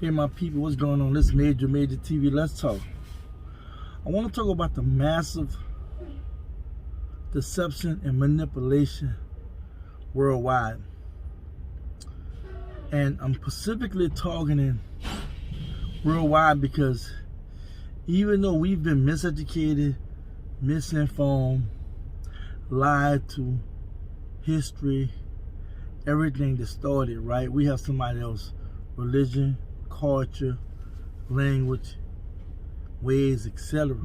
Hey my people, what's going on? This major TV. Let's talk. I want to talk about the massive deception and manipulation worldwide. And I'm specifically talking in worldwide because even though we've been miseducated, misinformed, lied to, history, everything distorted, right? We have somebody else, religion, culture, language, ways, etc.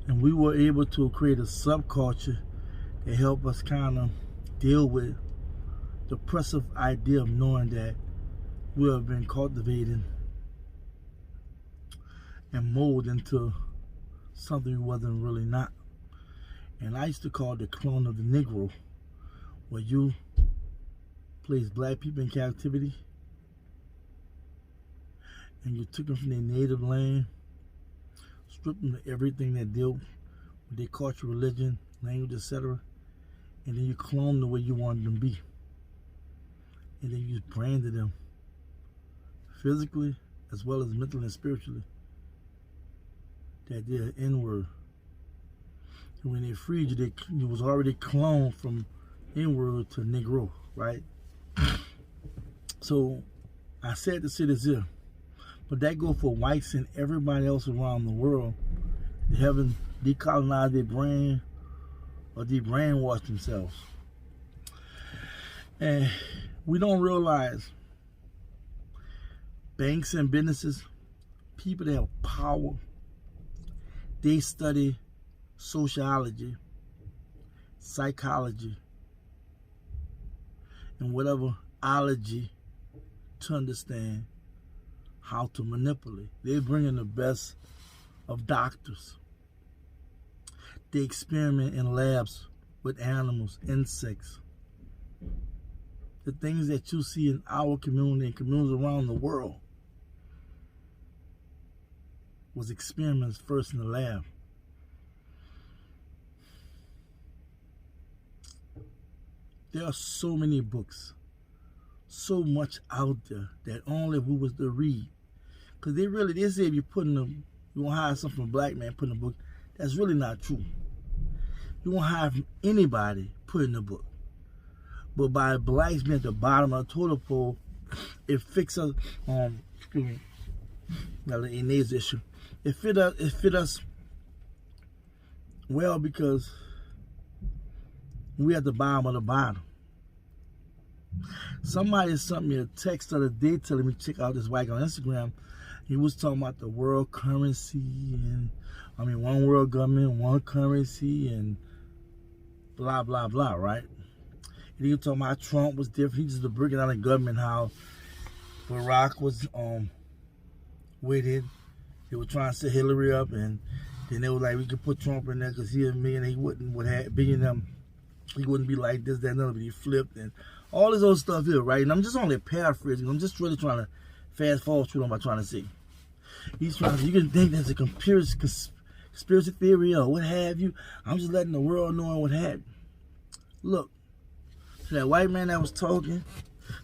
And we were able to create a subculture that helped us kind of deal with the oppressive idea of knowing that we have been cultivated and molded into something we wasn't really not. And I used to call it the clone of the Negro, where you place black people in captivity and you took them from their native land, stripped them of everything that dealt with their culture, religion, language, etc. And then you cloned them the way you wanted them to be. And then you branded them physically as well as mentally and spiritually. That they're an N-word. And when they freed you, you was already cloned from N-word to Negro, right? So I said to say this here, but that go for whites and everybody else around the world. They haven't decolonized their brain or they brainwashed themselves. And we don't realize banks and businesses, people that have power, they study sociology, psychology, and whatever ology to understand how to manipulate. They bring in the best of doctors. They experiment in labs with animals, insects. The things that you see in our community and communities around the world was experiments first in the lab. There are so many books, so much out there that only if we was to read. Because they say if you won't hire something from a black man put in a book, that's really not true. You won't hire from anybody put in a book. But by blacks being at the bottom of the toilet pole, it fixes excuse me, not an nasal issue. It fit us well because we at the bottom of the bottom. Somebody sent me a text the other day telling me check out this white guy on Instagram. He was talking about the world currency and one world government, one currency, and blah blah blah, right? And he was talking about Trump was different. He just was breaking down the government how Barack was with it. They were trying to set Hillary up, and then they were like, we could put Trump in there because he a million, he wouldn't he wouldn't be like this, that, and other, but he flipped and all this old stuff here, right? And I'm just only paraphrasing. I'm just really trying to fast forward through what I'm trying to say. He's trying to, you can think that's a conspiracy theory or what have you. I'm just letting the world know what happened. Look, to that white man that was talking,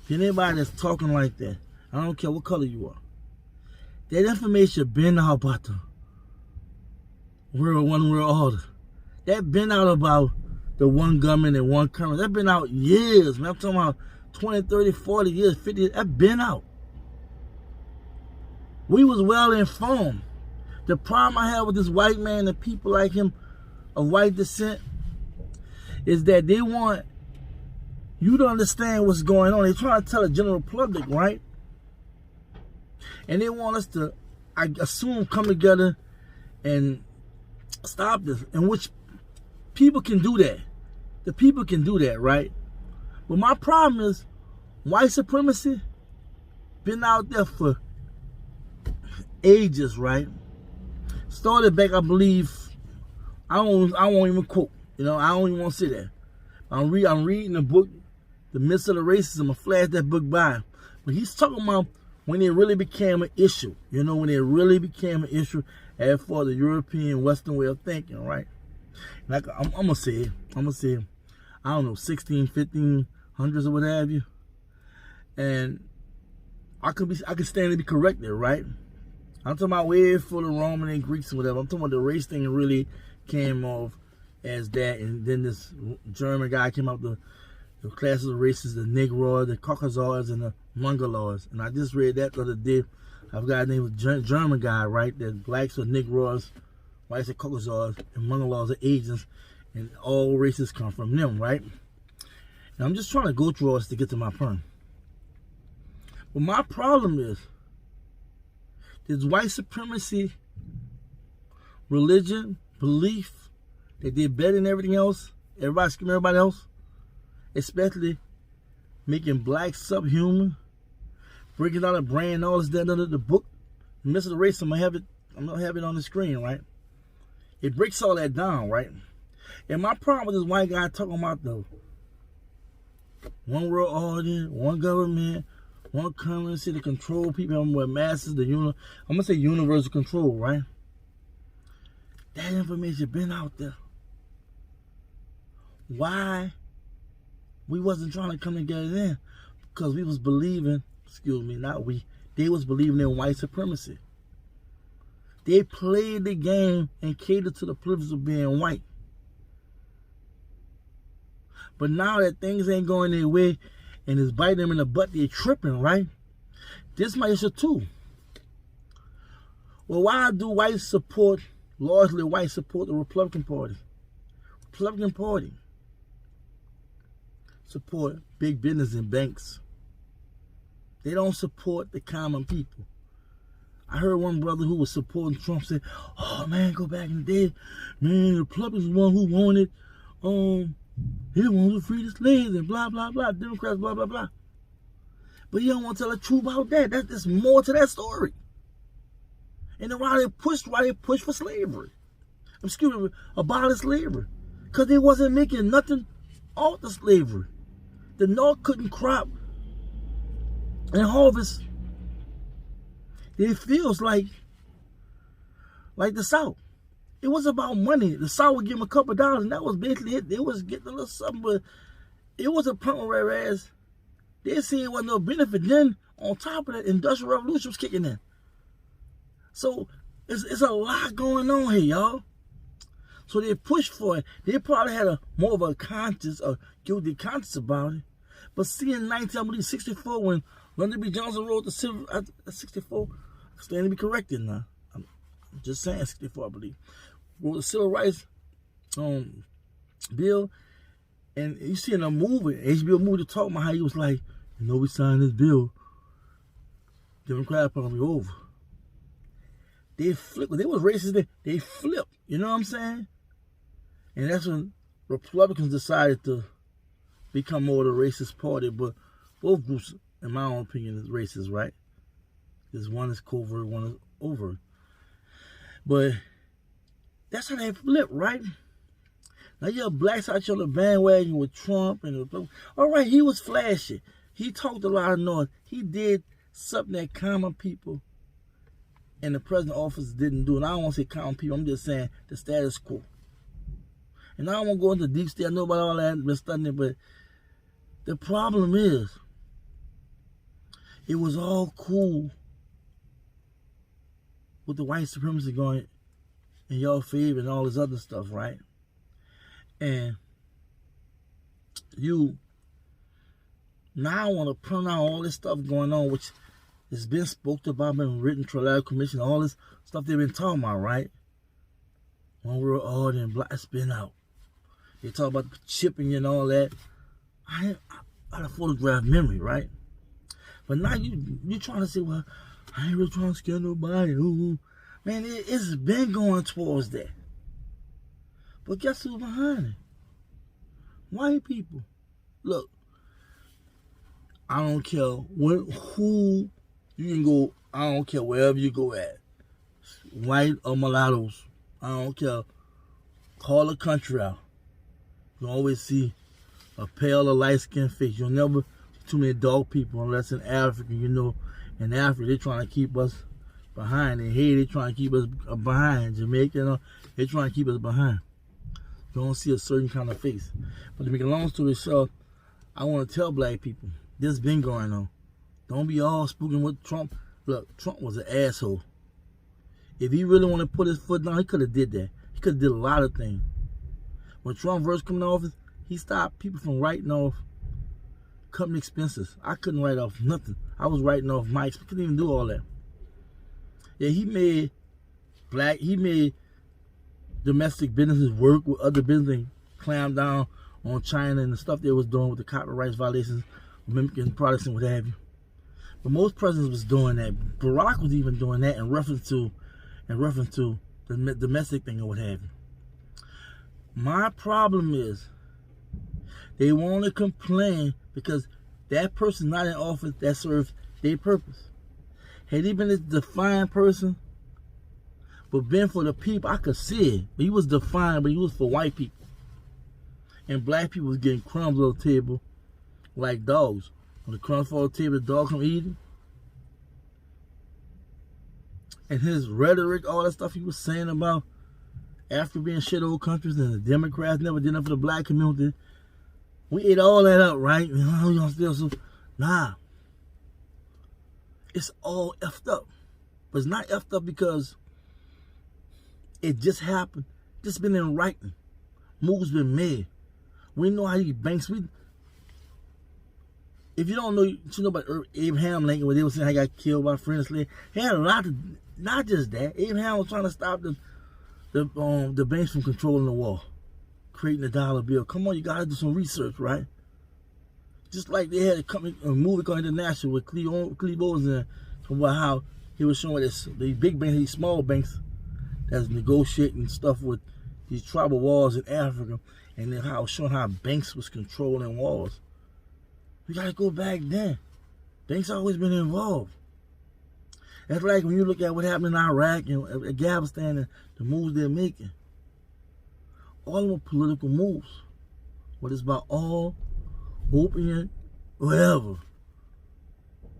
to anybody that's talking like that, I don't care what color you are, that information been out about the one world order. That been out about the one government and one currency. That been out years, man. I'm talking about 20, 30, 40 years, 50 years. That been out. We was well informed. The problem I have with this white man and people like him of white descent is that they want you to understand what's going on. They're trying to tell the general public, right? And they want us to, I assume, come together and stop this. In which people can do that. The people can do that, right? But my problem is white supremacy been out there for ages, right? Started back, I believe, I won't even quote, I don't even want to say that. I'm reading the book, The Myths of the Racism. I flashed that book by. But he's talking about when it really became an issue, when it really became an issue as for the European Western way of thinking, right? Like I'm gonna say, I don't know, 16, 1500s or what have you. And I could stand to be corrected, right? I'm talking about way for the Roman and Greeks and whatever. I'm talking about the race thing really came off as that, and then this German guy came out the classes of races, the Negroids, the Caucasoids, and the Mongoloids. And I just read that the other day. I've got a name of German guy, right? That blacks are Negroids, whites are Caucasoids, and Mongoloids are Asians, and all races come from them, right? And I'm just trying to go through all this to get to my point. But my problem is, this white supremacy, religion, belief, that they're better than everything else, everybody screaming everybody else, especially making blacks subhuman, breaking out a brain, all this, that, under the book, the midst of the race, I'm gonna have it on the screen, right? It breaks all that down, right? And my problem with this white guy talking about the one world order, one government, one currency to control people, with masses, I'm gonna say universal control, right? That information been out there. Why we wasn't trying to come together then? Because we was believing, they was believing in white supremacy. They played the game and catered to the privilege of being white. But now that things ain't going their way and it's biting them in the butt, they're tripping, right? This my issue too. Well, why do largely whites support the Republican Party? Republican Party support big business and banks. They don't support the common people. I heard one brother who was supporting Trump say, "Oh man, go back in the day, man, the Republicans were one who wanted, he wanted to free the slaves and blah blah blah, Democrats blah blah blah." But he don't want to tell the truth about that. There's more to that story. And then why they pushed for slavery. Abolish slavery. Because they wasn't making nothing off the slavery. The North couldn't crop and harvest their fields like the South. It was about money. The South would give them a couple of dollars, and that was basically it. They was getting a little something, but it was a point whereas they see it wasn't no benefit. Then on top of that, Industrial Revolution was kicking in. So it's a lot going on here, y'all. So they pushed for it. They probably had more of a conscience, a guilty conscience about it. But see, in 1964, when Lyndon B. Johnson wrote the Civil 64, I stand to be corrected now. I'm just saying 64, I believe. Wrote the Civil Rights bill, and you see in a movie, HBO movie, to talk about how he was like, we signed this bill, Democrats probably over. They flipped. They was racist. They flipped. You know what I'm saying? And that's when Republicans decided to become more of the racist party. But both groups, in my own opinion, is racist, right? Because one is covert, one is overt. But that's how they flipped, right? Now you have blacks out on the bandwagon with Trump and all right, he was flashy. He talked a lot of noise. He did something that common people in the president's office didn't do. And I don't want to say common people, I'm just saying the status quo. And I don't want to go into deep state. I know about all that, I've been studying it, but the problem is, it was all cool with the white supremacy going in your favor and all this other stuff, right? And you now want to point out all this stuff going on, which has been spoken about, been written, Trial Commission, all this stuff they've been talking about, right? One world order and black spin out. They talk about chipping and all that. I had a photograph memory, right? But now you trying to say, well, I ain't really trying to scare nobody. Ooh. Man, it's been going towards that. But guess who's behind it? White people. Look, I don't care who you can go. I don't care wherever you go at. White or mulattoes. I don't care. Call the country out. You always see a pale or light-skinned face. You'll never see too many dark people unless in Africa. In Africa, they're trying to keep us behind. In Haiti, they're trying to keep us behind. Jamaica, they're trying to keep us behind. You don't see a certain kind of face. But to make a long story short, I want to tell black people, this has been going on. Don't be all spooking with Trump. Look, Trump was an asshole. If he really wanted to put his foot down, he could have did that. He could have did a lot of things. When Trump first came to office, he stopped people from writing off company expenses. I couldn't write off nothing. I was writing off my expenses. Couldn't even do all that. Yeah, he made domestic businesses work with other businesses, clamp down on China and the stuff they was doing with the copyright violations, mimicking products and what have you. But most presidents was doing that. Barack was even doing that in reference to the domestic thing or what have you. My problem is they want to complain because that person not in office that serves their purpose. Had he been a defined person, but been for the people, I could see it. But he was defined, but he was for white people. And black people was getting crumbs on the table like dogs. When the crumbs fall on the table, the dog come eating. And his rhetoric, all that stuff he was saying about Africa being shithole countries and the Democrats never did enough for the black community. We ate all that up, right? Nah. It's all effed up. But it's not effed up because it just happened. Just been in writing. Moves been made. We know how these banks, if you don't know, you know about Abraham Lincoln, where they were saying how he got killed by French slaves. He had a lot of, not just that. Abraham was trying to stop the banks from controlling the war, creating the dollar bill. Come on, you gotta do some research, right? Just like they had a movie called International with Cleve Owens in, about how he was showing the big banks, these small banks that's negotiating stuff with these tribal wars in Africa, and then how showing how banks was controlling wars. We gotta go back then. Banks always been involved. That's like when you look at what happened in Iraq and Afghanistan and the moves they're making. All of them are political moves. What it's about all, opium, whatever.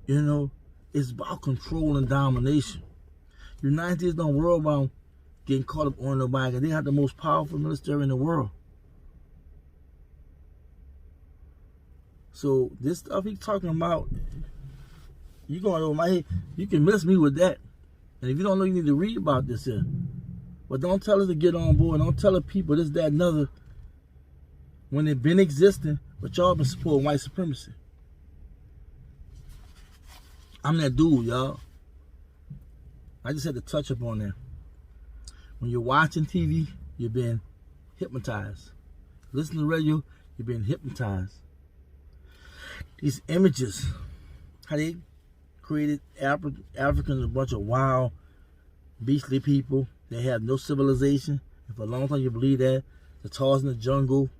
You know, it's about control and domination. The United States don't worry about getting caught up on nobody because they have the most powerful military in the world. So this stuff he's talking about, you going over my head, you can miss me with that. And if you don't know, you need to read about this here. But don't tell us to get on board. Don't tell the people this, that, and other when they've been existing, but y'all been supporting white supremacy. I'm that dude, y'all. I just had to touch up on that. When you're watching TV, you're being hypnotized. Listen to radio, you're being hypnotized. These images, how they created Africans, a bunch of wild, beastly people. They have no civilization. And for a long time you believe that. The Tars in the jungle,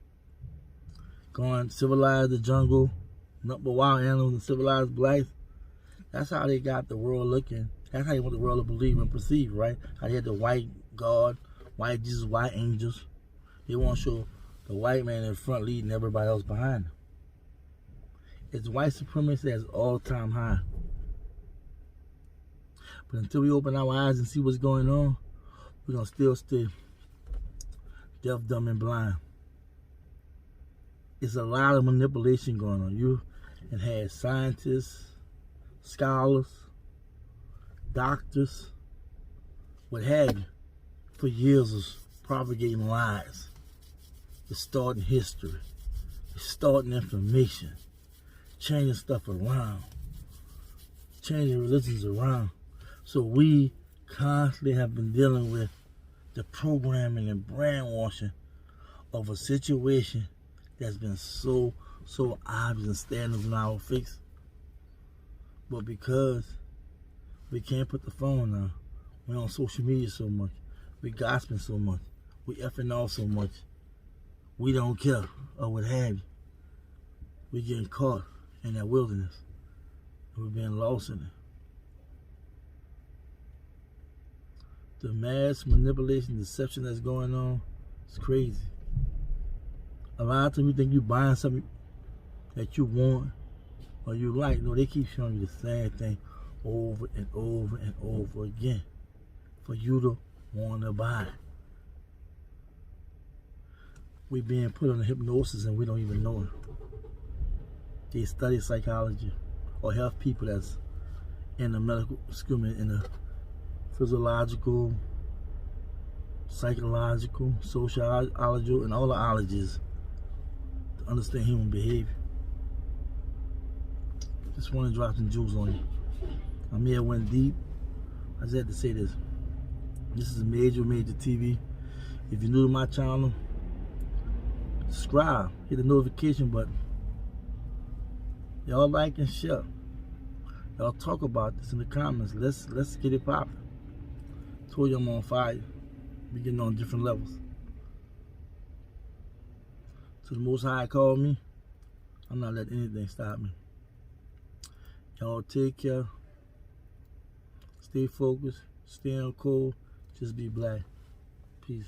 going civilize the jungle, nothing but wild animals and civilized blacks. That's how they got the world looking. That's how they want the world to believe and perceive, right? How they had the white God, white Jesus, white angels. They want to show the white man in front leading everybody else behind them. It's white supremacy at its all-time high. But until we open our eyes and see what's going on, we're going to still stay deaf, dumb, and blind. It's a lot of manipulation going on. You and had scientists, scholars, doctors, what have you, for years of propagating lies, distorting history, distorting information, changing stuff around, changing religions around. So we constantly have been dealing with the programming and brainwashing of a situation that's been so obvious and standing in our face. But because we can't put the phone down, we're on social media so much, we gossiping so much, we effing off so much, we don't care, or what have you. We're getting caught in that wilderness. We're being lost in it. The mass manipulation, deception that's going on is crazy. A lot of times you think you're buying something that you want or you like. No, they keep showing you the same thing over and over and over again for you to want to buy. We're being put on a hypnosis and we don't even know it. They study psychology. or health people that's in the medical, in the physiological, psychological, sociological, and all the ologies to understand human behavior. Just want to drop some jewels on you. I may have went deep. I just had to say this. This is major TV. If you're new to my channel, subscribe, hit the notification button. Y'all like and share. Y'all talk about this in the comments. Let's get it popping. Told you I'm on fire. We getting on different levels. So the Most High called me. I'm not letting anything stop me. Y'all take care. Stay focused. Stay on cold. Just be black. Peace.